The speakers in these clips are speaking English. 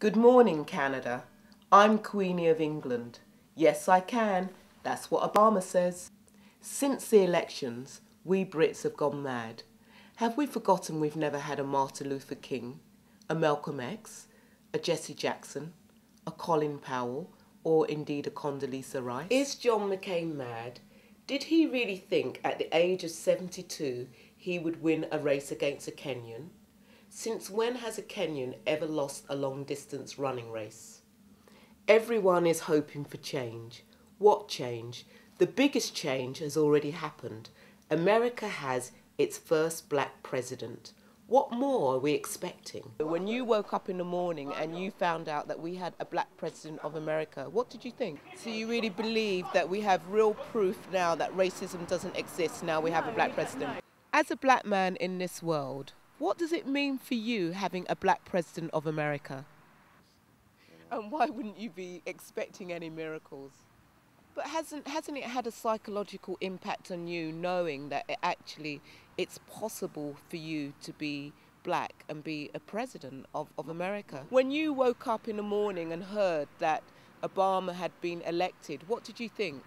Good morning, Canada. I'm Queenie of England. Yes, I can. That's what Obama says. Since the elections, we Brits have gone mad. Have we forgotten we've never had a Martin Luther King, a Malcolm X, a Jesse Jackson, a Colin Powell, or indeed a Condoleezza Rice? Is John McCain mad? Did he really think at the age of 72 he would win a race against a Kenyan? Since when has a Kenyan ever lost a long-distance running race? Everyone is hoping for change. What change? The biggest change has already happened. America has its first black president. What more are we expecting? When you woke up in the morning and you found out that we had a black president of America, what did you think? So you really believe that we have real proof now that racism doesn't exist, now we have a black president? As a black man in this world, what does it mean for you having a black president of America? And why wouldn't you be expecting any miracles? But hasn't it had a psychological impact on you knowing that it's possible for you to be black and be a president of America? When you woke up in the morning and heard that Obama had been elected, what did you think?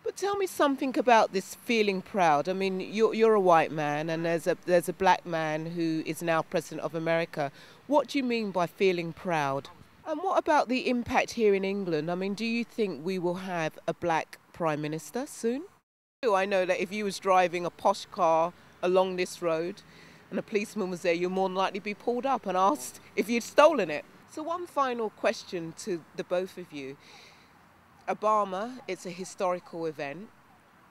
But tell me something about this feeling proud. I mean, you're a white man and there's a black man who is now president of America. What do you mean by feeling proud? And what about the impact here in England? I mean, do you think we will have a black prime minister soon? I know that if you was driving a posh car along this road and a policeman was there, you'd more than likely be pulled up and asked if you'd stolen it. So one final question to the both of you. Obama, it's a historical event.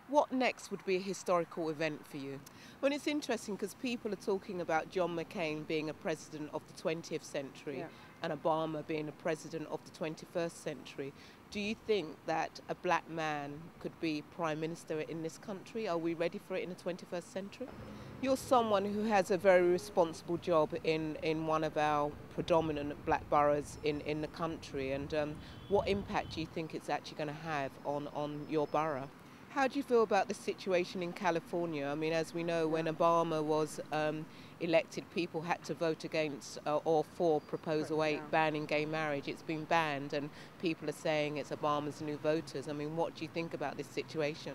What next would be a historical event for you? Well, it's interesting because people are talking about John McCain being a president of the 20th century and Obama being a president of the 21st century. Do you think that a black man could be prime minister in this country? Are we ready for it in the 21st century? You're someone who has a very responsible job in one of our predominant black boroughs in the country, and what impact do you think it's actually going to have on your borough? How do you feel about the situation in California? I mean, as we know, when Obama was elected, people had to vote against or for Proposal 8 banning gay marriage. It's been banned and people are saying it's Obama's new voters. I mean, what do you think about this situation?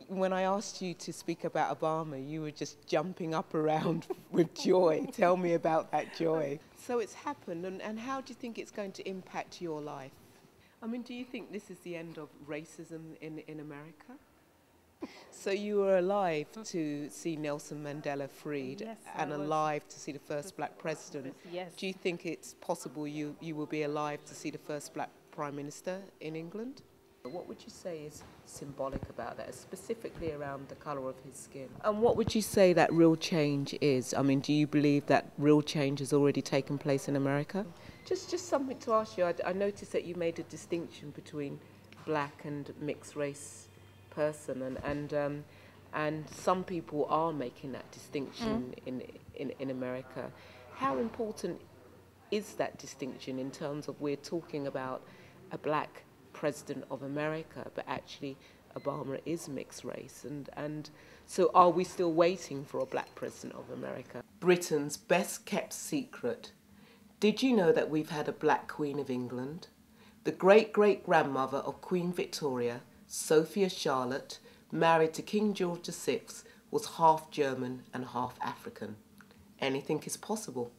When I asked you to speak about Obama, you were just jumping up around with joy. Tell me about that joy. So it's happened, and how do you think it's going to impact your life? I mean, do you think this is the end of racism in America? So you were alive to see Nelson Mandela freed, Yes, and alive to see the first black president. Yes. Do you think it's possible you will be alive to see the first black prime minister in England? What would you say is symbolic about that, specifically around the colour of his skin? And what would you say that real change is? I mean, do you believe that real change has already taken place in America? Just something to ask you. I noticed that you made a distinction between black and mixed race person, and some people are making that distinction in America. How important is that distinction in terms of we're talking about a black president of America, but actually Obama is mixed race, and so are we still waiting for a black president of America? Britain's best kept secret. Did you know that we've had a black Queen of England? The great-great-grandmother of Queen Victoria, Sophia Charlotte, married to King George VI, was half German and half African. Anything is possible.